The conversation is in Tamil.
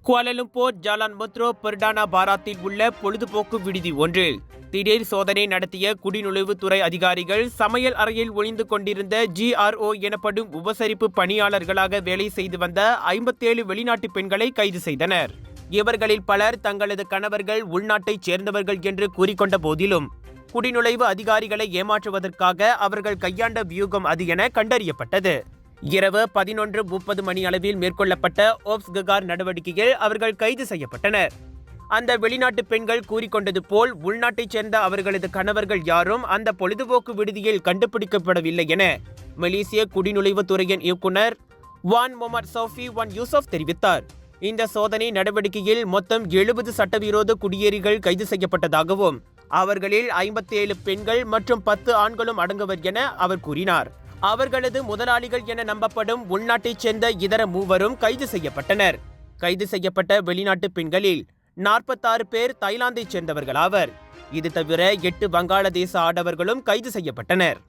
குவாலலும்பூர் ஜாலான் முத்ரோ பெர்டானா பாராத்தில் உள்ள பொழுதுபோக்கு விடுதி ஒன்றில் திடீர் சோதனை நடத்திய குடிநுழைவுத்துறை அதிகாரிகள் சமையல் அறையில் ஒளிந்து கொண்டிருந்த GRO எனப்படும் உபசரிப்பு பணியாளர்களாக வேலை செய்து வந்த 57 வெளிநாட்டு பெண்களை கைது செய்தனர். இவர்களில் பலர் தங்களது கணவர்கள் உள்நாட்டைச் சேர்ந்தவர்கள் என்று கூறிக்கொண்ட போதிலும் குடிநுழைவு அதிகாரிகளை ஏமாற்றுவதற்காக அவர்கள் கையாண்ட வியூகம் அது என கண்டறியப்பட்டது. இரவு 11:30 மணி அளவில் மேற்கொள்ளப்பட்ட ஓப்ஸ் ககார் நடவடிக்கையில் அவர்கள் கைது செய்யப்பட்டனர். அந்த வெளிநாட்டு பெண்கள் கூறிக்கொண்டது போல் உள்நாட்டைச் சேர்ந்த அவர்களது கணவர்கள் யாரும் அந்த பொழுதுபோக்கு விடுதியில் கண்டுபிடிக்கப்படவில்லை என மலேசிய குடிநுழைவுத்துறையின் இயக்குனர் வான் முகமது சௌஃபி வான் யூசப் தெரிவித்தார். இந்த சோதனை நடவடிக்கையில் மொத்தம் 70 சட்டவிரோத குடியேறிகள் கைது செய்யப்பட்டதாகவும் அவர்களில் 57 பெண்கள் மற்றும் 10 ஆண்களும் அடங்குவர் என அவர் கூறினார். அவர்களது முதலாளிகள் என நம்பப்படும் உள்நாட்டைச் சேர்ந்த இதர மூவரும் கைது செய்யப்பட்டனர். கைது செய்யப்பட்ட வெளிநாட்டு பெண்களில் 46 பேர் தாய்லாந்தைச் சேர்ந்தவர்களாவர். இது தவிர 8 வங்காளதேச ஆடவர்களும் கைது செய்யப்பட்டனர்.